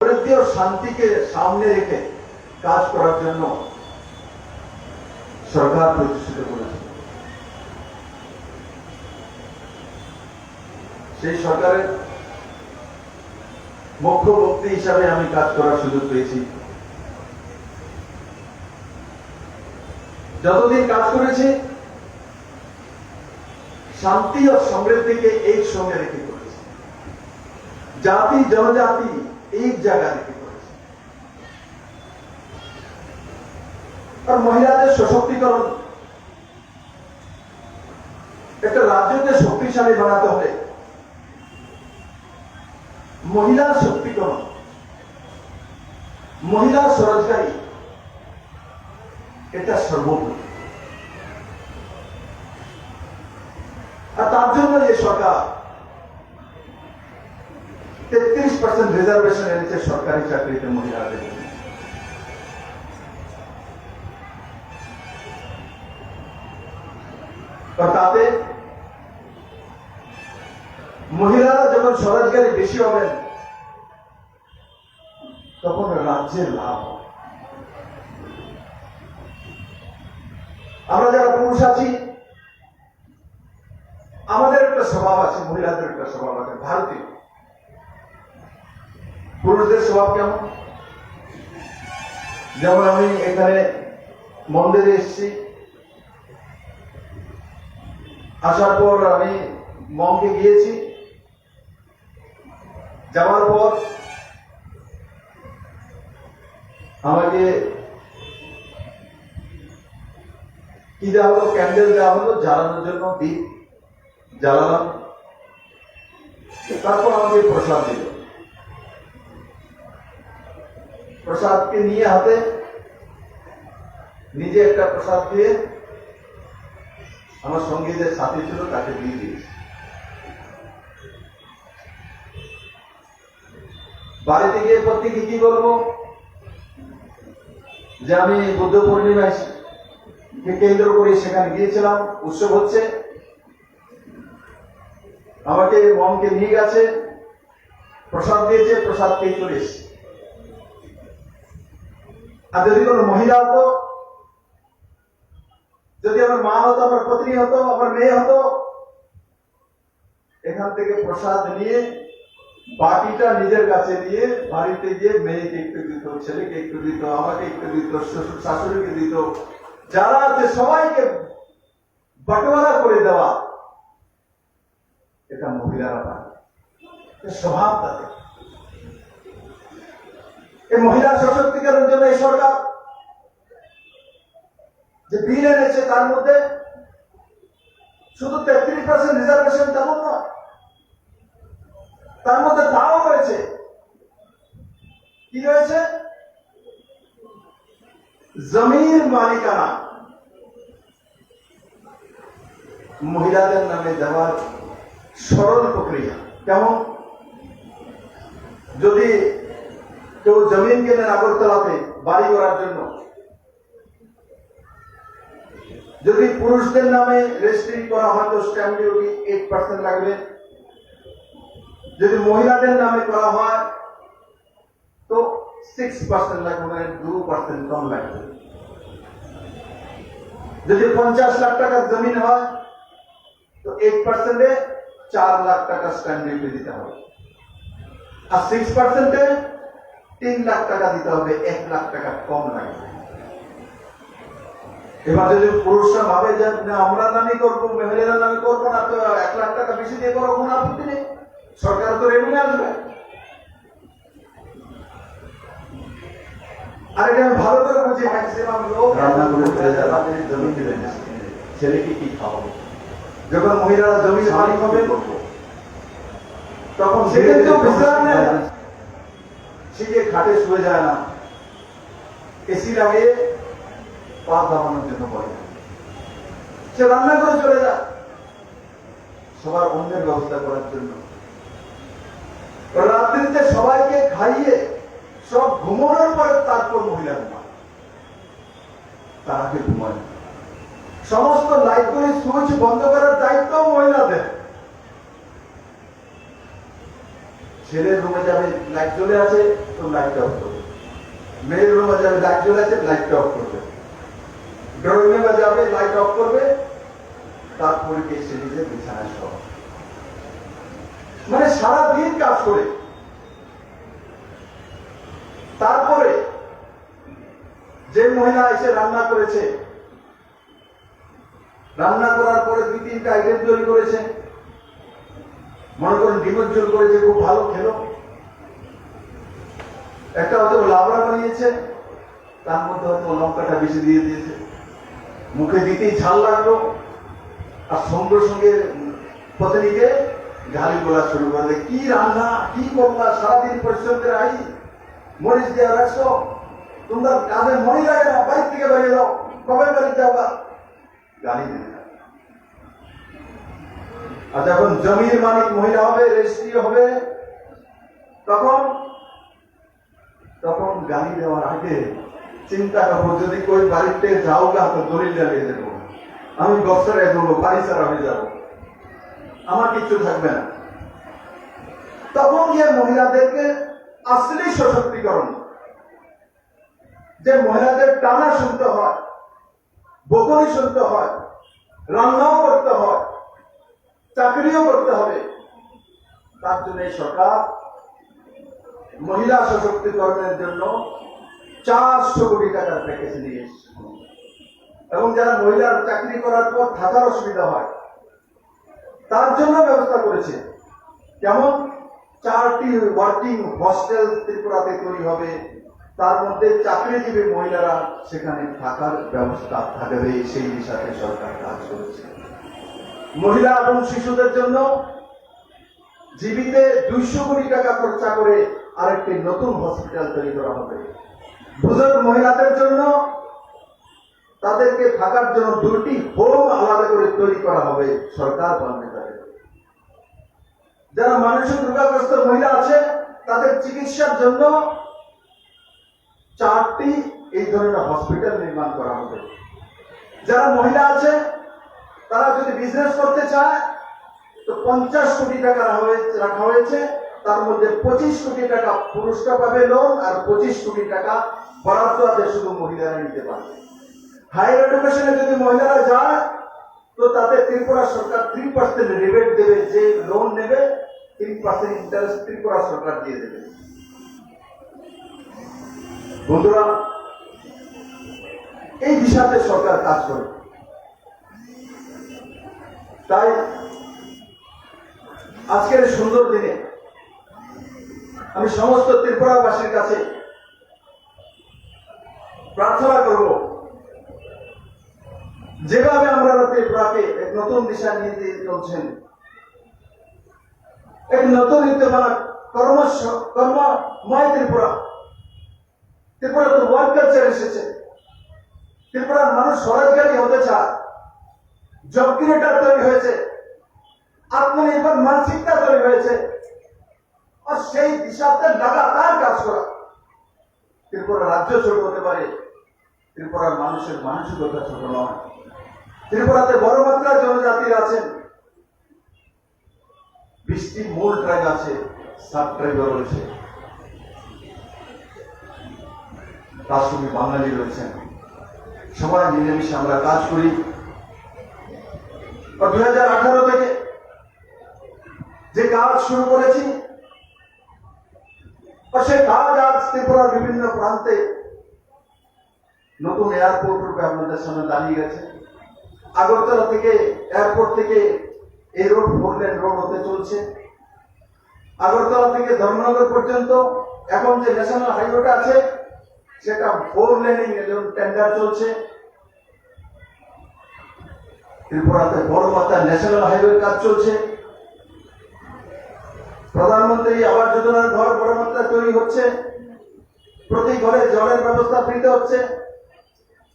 সমৃদ্ধি ও শান্তিকে সামনে রেখে কাজ করার জন্য সরকার প্রতিষ্ঠিত করেছে। সেই সরকারের মুখ্য বক্তা হিসাবে আমি কাজ করার সুযোগ পেয়েছি। যতদিন কাজ করেছি শান্তি ও সমৃদ্ধিকে এক সঙ্গে রেখে করেছি, জাতি জনজাতি এক জায়গায় রেখে করেছি। আর মহিলাদের সশক্তিকরণ, একটা রাজ্যকে শক্তিশালী বানাতে হলে মহিলার শক্তিকরণ, মহিলা স্বরোজগারী, এটা সর্বোপরি। আর তার জন্য যে সরকার 33% রিজার্ভেশন এনেছে সরকারি চাকরিতে মহিলাদের জন্য। তাতে মহিলারা যখন স্বরোজগারী বেশি হবেন তখন রাজ্যের লাভ হবে। আমরা যারা পুরুষ আছি আমাদের একটা স্বভাব আছে, মহিলাদের একটা স্বভাব আছে। ভারতীয় পুরুষদের স্বভাব কেমন? যেমন আমি এখানে মন্দিরে এসেছি, আসার পর আমি মঙ্কে গিয়েছি, যাওয়ার পর আমাকে কি দেওয়া হলো? ক্যান্ডেল দেওয়া হলো জ্বালানোর জন্য, দীপ জ্বালালাম। তারপর আমাকে প্রসাদ দিল। প্রসাদকে নিয়ে হাতে নিজে একটা প্রসাদ দিয়ে আমার সঙ্গে যে সাথী ছিল তাকে দিয়ে দিয়েছি। বাড়িতে গিয়ে প্রত্যেকে কি বলবো যে আমি বুদ্ধ পূর্ণিমায় কেন্দ্র করে সেখানে গিয়েছিলাম, উৎসব হচ্ছে, আমাকে মনকে নিয়ে গেছে, প্রসাদ দিয়েছে, প্রসাদ পেয়ে চলে এসেছে। আর যদি কোনো মহিলা হতো, যদি আমার মা হতো, আমার পত্নী হতো, আমার মেয়ে হতো, এখান থেকে প্রসাদ নিয়ে বাকিটা নিজের কাছে নিয়ে বাড়িতে গিয়ে মেয়েকে একটু দিত, ছেলেকে একটু দিত, আমাকে একটু দিত, শ্বশুর শাশুড়িকে দিত, যারা আছে সবাইকে বাটোয়ারা করে দেওয়া। এটা মহিলারা পায়, স্বভাব তাদের। এই মহিলা সশক্তিকরণের জন্য এই সরকার যে বিল এনেছে তার মধ্যে শুধু 33% রিজার্ভেশন তেমন নয়, তার মধ্যে তাও রয়েছে। কি রয়েছে? জমির মালিকানা মহিলাদের নামে দেওয়ার সরল প্রক্রিয়া। কেমন? যদি কেউ জমিন কেনেন আগরতলাতে বাড়ি করার জন্য, যদি পুরুষদের নামে রেজিস্ট্রি করা হয় তো স্ট্যাম্প ডিউটি 8% লাগবে, যদি মহিলাদের নামে করা হয় তো 6% লাগবে, মানে 2% কম লাগবে। যদি 50 লাখ টাকার জমিন হয় তো 8%-এ 4 লাখ টাকা স্ট্যাম্প ডিউটি দিতে হবে, আর 6%-এ 3 লাখ টাকা দিতে হবে, 1 লাখ টাকা কম লাগবে। এবার যদি পুরুষরা ভাবে যে আমরা নামে করবো, মহিলাদের নামে করবো না, তো 1 লাখ টাকা বেশি দিয়ে করো, কোনো আপত্তি নেই, সরকার তো রেভিনিউ আসবে। আর এটা আমি ভালো করে বুঝি, ম্যাক্সিমাম লোক রান্না করে জমি কিনে ছেলেকে কি খাওয়াবো। যখন মহিলারা জমি মালিক হবে তখন সে কিন্তু বিশ্রাম নেয় না, সে গিয়ে খাটে শুয়ে যায় না, এসি লাগিয়ে পা দাবানোর জন্য বলে, সে রান্না করে চলে যায় সবার অন্যের ব্যবস্থা করার জন্য। রাত্রিতে সবাইকে খাইয়ে সব ঘুমানোর পরে তারপর মহিলা ঘুমায়, তার আগে ঘুমায় না। সমস্ত লাইটগুলি সুইচ বন্ধ করার দায়িত্ব মহিলাদের। ছেলের রুমে যাবে লাইট জ্বলে আছে তো লাইটটা অফ করবে, মেয়ের রুমে যাবে লাইট জ্বলে আছে লাইটটা অফ করবে, ড্রয়িং রুমে যাবে লাইট অফ করবে, তারপরে এসে নিজে বিছানায় শোয়া। মানে সারাদিন কাজ করে তারপরে যে মহিলা এসে রান্না করেছে, রান্না করার পরে 2-3টা আইটেম তৈরি করেছে, মনে করেন ডিমের ঝোল করেছে, খুব ভালো খেলো, একটা হয়তো লাবড়া বানিয়েছে, তার মধ্যে হয়তো লঙ্কাটা বেশি দিয়ে দিয়েছে, মুখে দিতেই ঝাল লাগলো, আর সঙ্গে সঙ্গে পত্নীকে গালি বলা শুরু করবে, কি রান্না, কি করলা, সারাদিন পরিশ্রম করে আই, মরিচ দিয়ে রাখছো, তোমরা কাজে মনে লাগে না, বাড়ি থেকে বেরিয়ে যাও, কবে বাড়ি যাওয়া, গালি দিতে। আর যখন জমির মালিক মহিলা হবে, রেজিস্ট্রি হবে, তখন তখন গালি দেওয়ার আগে চিন্তা করবো, যদি কই বাড়িতে যাও গা তো দলিল জ্বালিয়ে দেবো, আমি গফসারে করবো, বাড়ি ছাড়া হয়ে যাবো, আমার কিচ্ছু থাকবে না। তখন গিয়ে মহিলাদেরকে আসলে সশক্তিকরণ, যে মহিলাদের টানা শুনতে হয়, বকুনি শুনতে হয়, রান্নাও করতে হয়, চাকরিও করতে হবে, তার জন্য এই সরকার মহিলা সশক্তিকরণের জন্য 400 কোটি টাকার প্যাকেজ নিয়ে এসেছে। এবং যারা মহিলার চাকরি করার পর থাকার অসুবিধা হয় তার জন্য ব্যবস্থা করেছে। যেমন 4টি ওয়ার্কিং হস্টেল ত্রিপুরাতে তৈরি হবে, তার মধ্যে চাকরিজীবী মহিলারা সেখানে থাকার ব্যবস্থা থাকবে, সেই হিসাবে সরকার কাজ করেছে। মহিলা এবং শিশুদের জন্য জীবিতে 200 কোটি টাকা খরচা করে আরেকটি নতুন হসপিটাল তৈরি করা হবে। বুজুর্গ মহিলাদের জন্য তাদেরকে থাকার জন্য 2টি হোম আলাদা করে তৈরি করা হবে, সরকার বানাবে। যারা মানসিক রোগাগ্রস্ত মহিলা আছে তাদের চিকিৎসার জন্য 4টি এই ধরনের হসপিটাল নির্মাণ করা হবে। যারা মহিলা আছে তারা যদি বিজনেস করতে চায় তো 50 কোটি টাকা রাখা হয়েছে, তার মধ্যে 25 কোটি টাকা পুরুষরা পাবে লোন, আর 25 কোটি টাকা বরাদ্দ আছে শুধু মহিলারা নিতে পারবে। হায়ার এডুকেশনে যদি মহিলারা যায় তো তাতে ত্রিপুরা সরকার 3% রিবেট দেবে, যে লোন নেবে 3% ইন্টারেস্ট ত্রিপুরা সরকার দিয়ে দেবে। বন্ধুরা, এই দিশাতে সরকার কাজ করে। তাই আজকের সুন্দর দিনে আমি সমস্ত ত্রিপুরাবাসীর কাছে প্রার্থনা করব, যেভাবে আমরা ত্রিপুরাকে এক নতুন দিশা নিয়ে চলছেন, এক নতুন নীতিমালা কর্মময় ত্রিপুরা তো ওয়ার্ক কালচার এসেছে, ত্রিপুরার মানুষ স্বরাজগারী হতে চায়, জব ক্রিয়েটার তৈরি হয়েছে, আত্মনির্ভর মানসিকতা তৈরি হয়েছে, আর সেই দিশাতে লাগাতার কাজ করা। ত্রিপুরা রাজ্য ছোট হতে পারে, ত্রিপুরার মানুষের মানসিকতা ছোট নয়। ত্রিপুরাতে বড় মাত্রায় জনজাতির আছেন, 20টি মূল ট্রাইব আছে, সাব ট্রাইবও রয়েছে, তার সঙ্গে বাঙালি রয়েছেন। সবাই মিলেমিশে আমরা কাজ করি। 2018 থেকে যে কাজ শুরু করেছি, সেই কাজ আজ ত্রিপুরার বিভিন্ন প্রান্তে নতুন এয়ারপোর্ট রূপে আপনাদের সামনে দাঁড়িয়ে গেছে। আগরতলা থেকে, এয়ারপোর্ট থেকে এই রোড 4 লেন রোড হতে চলছে। আগরতলা থেকে ধর্মনগর পর্যন্ত এখন যে ন্যাশনাল হাইওয়েটা আছে সেটা 4 লেনিং টেন্ডার চলছে। ত্রিপুরাতে বড় মাত্রায় ন্যাশনাল হাইওয়ে কাজ চলছে। প্রধানমন্ত্রী আবাস যোজনার ঘর বড় মাত্রায় তৈরি হচ্ছে, প্রতি ঘরে জলের ব্যবস্থা ফ্রিতে হচ্ছে,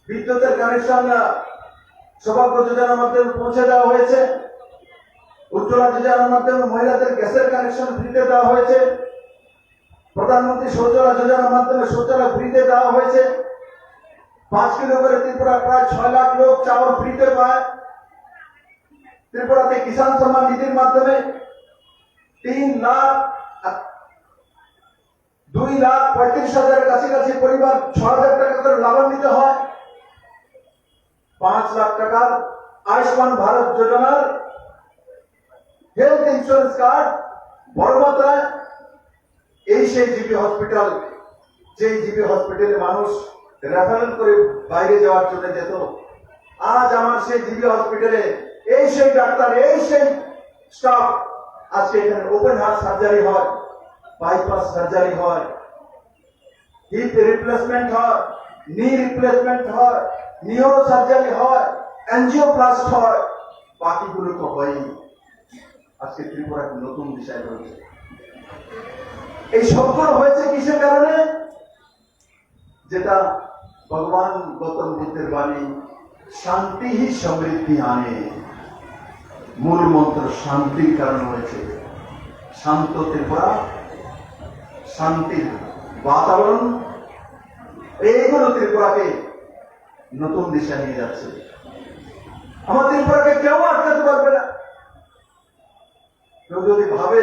বিদ্যুতের কানেকশন সৌভাগ্য যোজনার মাধ্যমে পৌঁছে দেওয়া হয়েছে, উজ্জ্বলা যোজনার মাধ্যমে মহিলাদের গ্যাসের কানেকশন ফ্রিতে দেওয়া হয়েছে, প্রধানমন্ত্রী শৌচালয় যোজনার মাধ্যমে শৌচালয় ফ্রিতে দেওয়া হয়েছে। 5 কিলো করে ত্রিপুরা প্রায় 6 লাখ লোক চাউল ফ্রিতে পায়। ত্রিপুরাতে কিষাণ সম্মান নিধির মাধ্যমে 2,35,000 কাছাকাছি পরিবার 6,000 টাকা করে লাভান্বিত হয়। 5 লাখ টাকার আয়ুষ্মান ভারত যোজনার হেলথ ইন্স্যুরেন্স কার্ড বড় মাত্রায়। এই সেই জিবি হসপিটাল, যেই জিবি হসপিটালে মানুষ রেফারেল করে বাইরে যাওয়ার জন্য যেত। আজ আমার সেই জিবি হসপিটালে এই সেই ডাক্তার, এই সেই স্টাফ, আজকে এখানে ওপেন হার্ট সার্জারি হয়, বাইপাস সার্জারি হয়, হিপ রিপ্লেসমেন্ট হয়, নি রিপ্লেসমেন্ট হয়, নিউরো সার্জারি হয়, এনজিওপ্লাস্ট হয়, বাকিগুলো তো হয়ই। আজকে ত্রিপুরা নতুন দিশায় রয়েছে। এই সবগুলো হয়েছে কিসের কারণে? যেটা ভগবান গৌতম বুদ্ধের বাণী, শান্তি হি সমৃদ্ধি আনে। মূল মন্ত্র শান্তির কারণ হয়েছে। শান্ত ত্রিপুরা, শান্তির বাতাবরণ, এইগুলো ত্রিপুরাকে নতুন দিশা নিয়ে যাচ্ছে। আমার ত্রিপুরাকে কেউ আটকাতে পারবে না। কেউ যদি ভাবে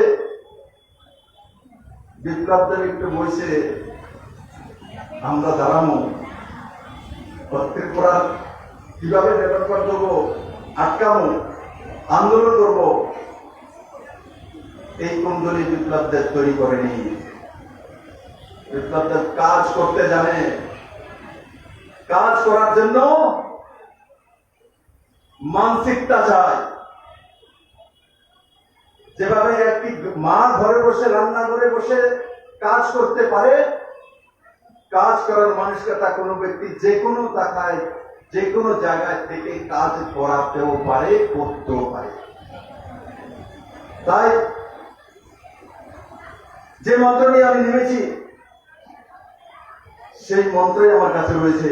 বিপ্লবদের একটু বসে আমরা দাঁড়াবো, ত্রিপুরার কিভাবে ডেভেলপমেন্ট করবো, আটকাবো, আন্দোলন করব, এই কুণ্ডলী বিপ্লবদের তৈরি করেনি। বিপ্লবদের কাজ করতে জানে। কাজ করার জন্য মানসিকতা চায়। যেভাবে একটি মা ঘরে বসে, রান্না করে বসে কাজ করতে পারে, কাজ করার মানসিকতা কোনো ব্যক্তি যে কোনো টাকায়, যে কোনো জায়গায় থেকে কাজ করাতেও পারে, করতেও পারে। তাই যে মন্ত্র নিয়ে আমি নেমেছি, সেই মন্ত্রই আমার কাছে রয়েছে।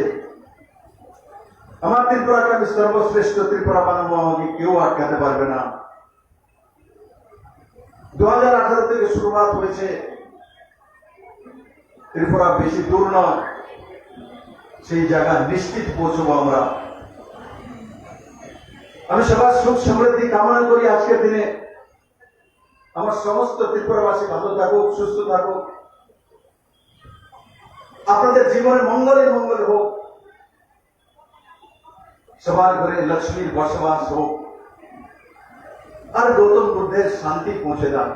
আমার ত্রিপুরাকে আমি সর্বশ্রেষ্ঠ ত্রিপুরা বানাবো, আমাকে কেউ আটকাতে পারবে না। 2018 থেকে শুরুয়াত হয়েছে। ত্রিপুরা বেশি দূর নয়, সেই জায়গা নিশ্চিত পৌঁছবো আমরা। আমি সবার সুখ সমৃদ্ধি কামনা করি। আজকের দিনে আমার সমস্ত ত্রিপুরাবাসী ভালো থাকুক, সুস্থ থাকুক, আপনাদের জীবনে মঙ্গলে মঙ্গল হোক, সবার ঘরে লক্ষ্মীর বসবাস হোক, আর গৌতম বুদ্ধের শান্তি পৌঁছে যান,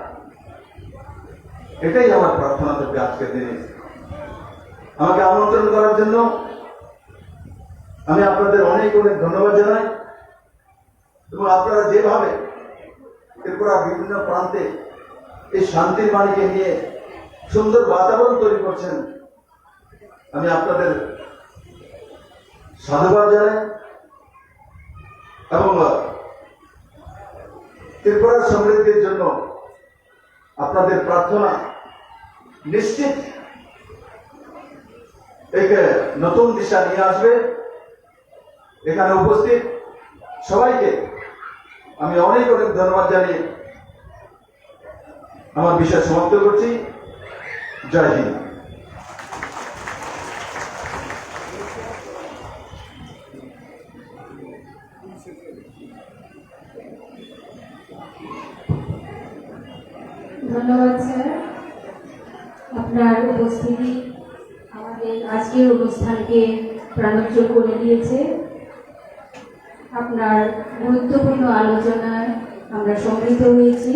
এটাই আমার প্রার্থনা থাকবে আজকের দিনে। আমাকে আমন্ত্রণ করার জন্য আমি আপনাদের অনেক অনেক ধন্যবাদ জানাই। এবং আপনারা যেভাবে ত্রিপুরার বিভিন্ন প্রান্তে এই শান্তির বাণীকে নিয়ে সুন্দর বাতাবরণ তৈরি করছেন, আমি আপনাদের সাধুবাদ জানাই। এবং ত্রিপুরার সমৃদ্ধির জন্য আপনাদের প্রার্থনা নিশ্চিত একে নতুন দিশা নিয়ে আসবে। এখানে উপস্থিত সবাইকে আমি অনেক অনেক ধন্যবাদ জানিয়ে আমার বিষয় সমাপ্ত করছি। জয় হিন্দ। ধন্যবাদ স্যার, আপনার উপস্থিতি আমাদের আজকের অনুষ্ঠানকে প্রাণোজ্জ্বল করে দিয়েছে। আপনার গুরুত্বপূর্ণ আলোচনায় আমরা সমৃদ্ধ হয়েছি।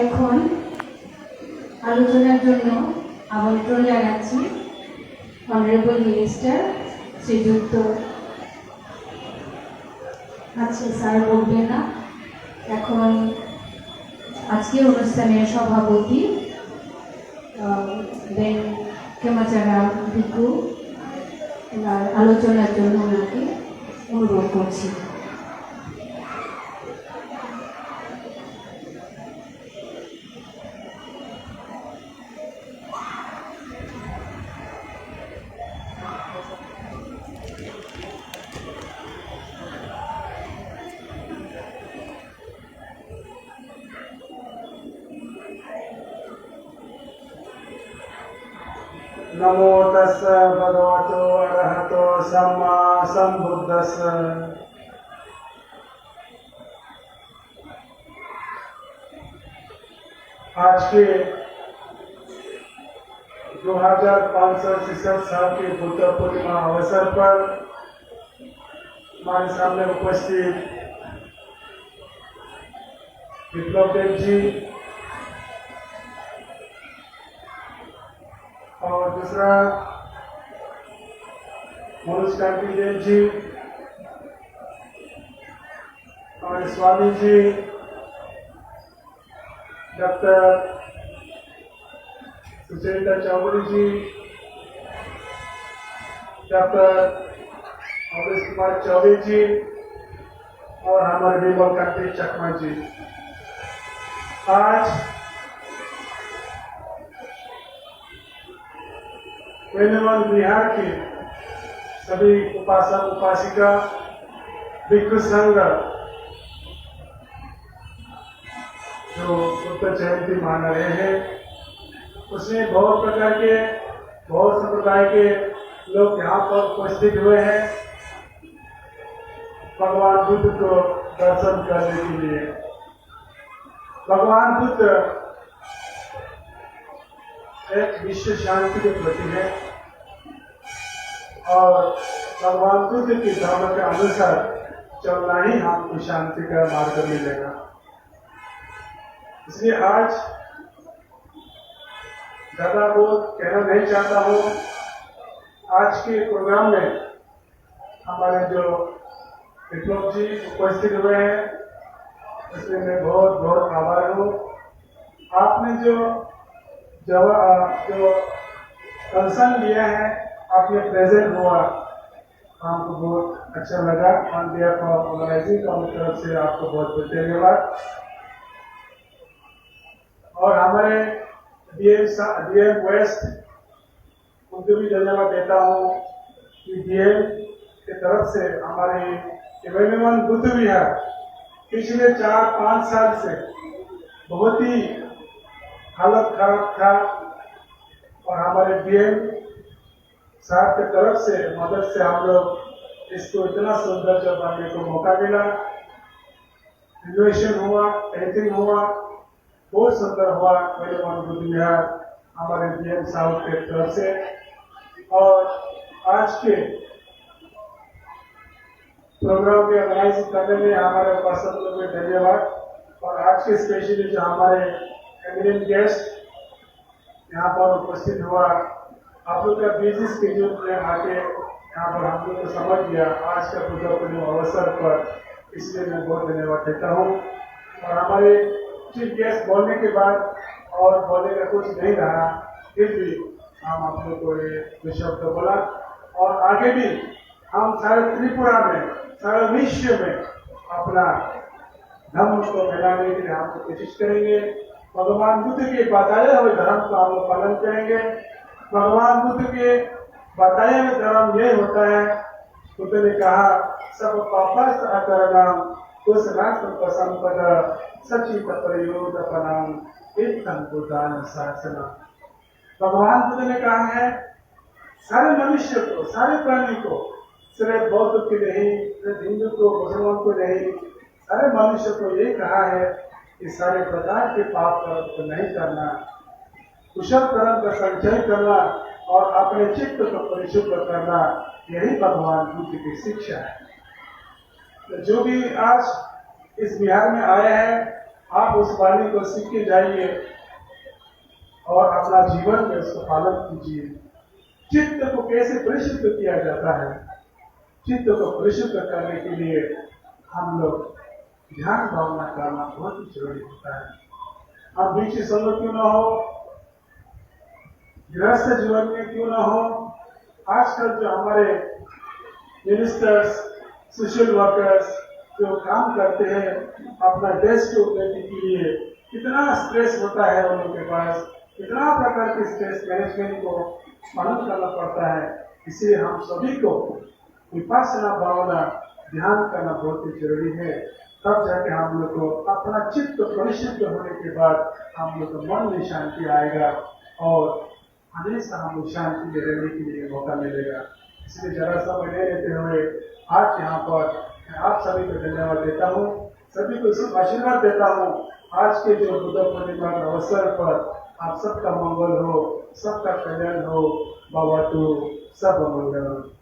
এখন আলোচনার জন্য আমন্ত্রণ জানাচ্ছি অনারেবল মিনিস্টার শ্রীযুক্ত, আজকে স্যার বলবেন না, এখন আজকের অনুষ্ঠানের সভাপতি বেন কেমাচারা ভিকু আলোচনার জন্য ওনাকে অনুরোধ করছি। नमो तस्स भगवतो अरहतो सम्मा सम्बुद्धस्स। आज के 2567 साल के बुद्ध पूर्णिमा अवसर पर हमारे सामने उपस्थित विप्लव देव जी और दूसरा मनोज कांति देव जी और स्वामी जी, डॉक्टर सुचरिता चौधरी जी, डॉक्टर अमरीश कुमार चौबे जी और हमारे विमल कांति चकमा जी। आज वेनुवन बिहार के सभी उपासक उपासिका भिक्षु संघ जो बुद्ध जयंती मना रहे हैं, उसमें बहुत प्रकार के बहुत संप्रदाय के लोग यहाँ पर उपस्थित हुए हैं भगवान बुद्ध को दर्शन करने के लिए। भगवान बुद्ध एक विश्व शांति के प्रति है और भगवान बुद्ध के धर्म के अनुसार चलना ही हमको शांति का मार्ग मिलेगा। इसलिए आज ज्यादा बहुत कहना नहीं चाहता हूँ। आज के प्रोग्राम में हमारे जो विप्लव जी उपस्थित हुए हैं, इसलिए मैं बहुत बहुत आभार हूँ। आपने जो कंसर्न लिया है, आपने प्रेजेंट हुआ, हमको बहुत अच्छा लगा। On behalf of organizing committee तरफ से आपको बहुत बहुत धन्यवाद। और हमारे डीएम वेस्ट, उनको भी धन्यवाद देता हूँ कि डीएम की तरफ से हमारे वेनुवन बुद्ध विहार पिछले 4-5 साल से बहुत ही हालत खराब था और हमारे डीएम साहब की तरफ से मदद से हम लोग इसको इतना सुंदर बनाने को मौका मिला। रिनोवेशन हुआ, पेंटिंग हुआ, बहुत सुंदर हुआ वेनुवन बुद्ध विहार हमारे डीएम साहब के तरफ से। और आज के प्रोग्राम के ऑर्गेनाइज करने में हमारे उपासक लोगों को धन्यवाद। और आज के स्पेशली जो हमारे एमिनेंट गेस्ट यहाँ पर उपस्थित हुआ, आप लोग का बिजी स्केड्यूल में आके यहाँ पर हम लोग को समझ लिया आज का बुद्ध पूर्णिमा अवसर पर, इसलिए मैं बहुत धन्यवाद देता हूँ। और हमारे चीफ गेस्ट बोलने के बाद और बोलने का कुछ नहीं रहा, फिर भी हम आप लोग को ये दो शब्द बोला। और आगे भी हम सारे त्रिपुरा में, सारे विश्व में अपना धर्म को फैलाने के लिए हम कोशिश करेंगे। भगवान बुद्ध के बताए हुए धर्म का हम लोग पालन करेंगे। भगवान बुद्ध के बताए हुए धर्म ये होता है, बुद्ध ने कहा सब पापस अकरणाम कुछ राष्ट्र संपदा सचित प्रयोजपनाम एक संपुदान शासना। भगवान बुद्ध ने कहा है सारे मनुष्य को, सारे प्राणी को, सिर्फ बौद्ध के नहीं, सिर्फ हिंदू को, मुसलमान को नहीं, सारे मनुष्य को ये कहा है कि सारे प्रकार के पाप कर्म को नहीं करना, कुशल कर्म का संचय करना और अपने चित्त को परिशुद्ध करना, यही भगवान बुद्ध की शिक्षा है। तो जो भी आज इस बिहार में आए हैं, आप उस वाणी को सीख के जाइए और अपना जीवन में उसको पालन कीजिए। चित्त को कैसे परिशुद्ध किया जाता है, चित्त को परिशुद्ध करने के लिए हम लोग ध्यान भावना करना बहुत ही जरूरी होता है। हम बीच संग क्यों ना हो, गृहस्थ जीवन में क्यों ना हो, आजकल जो हमारे मिनिस्टर्स, सोशल वर्कर्स जो काम करते हैं अपना देश की उन्नति के लिए, कितना स्ट्रेस होता है उन लोगों के पास, कितना प्रकार के स्ट्रेस मैनेजमेंट को पालन करना पड़ता है। इसलिए हम सभी को विपश्यना भावना ध्यान करना बहुत ही जरूरी है। तब जाके हम लोग को अपना चित्त परिशुद्ध होने के बाद हम लोग को मन में शांति आएगा और हमेशा हम शांति में रहने के लिए मौका मिलेगा। इसलिए जरा समय ले लेते हुए आज यहाँ पर मैं आप सभी को धन्यवाद देता हूँ, सभी को शुभ आशीर्वाद देता हूँ। आज के जो बुद्ध पूर्णिमा के अवसर पर आप सबका मंगल हो। सबका कल्याण हो। बाबा तू सब मंगल।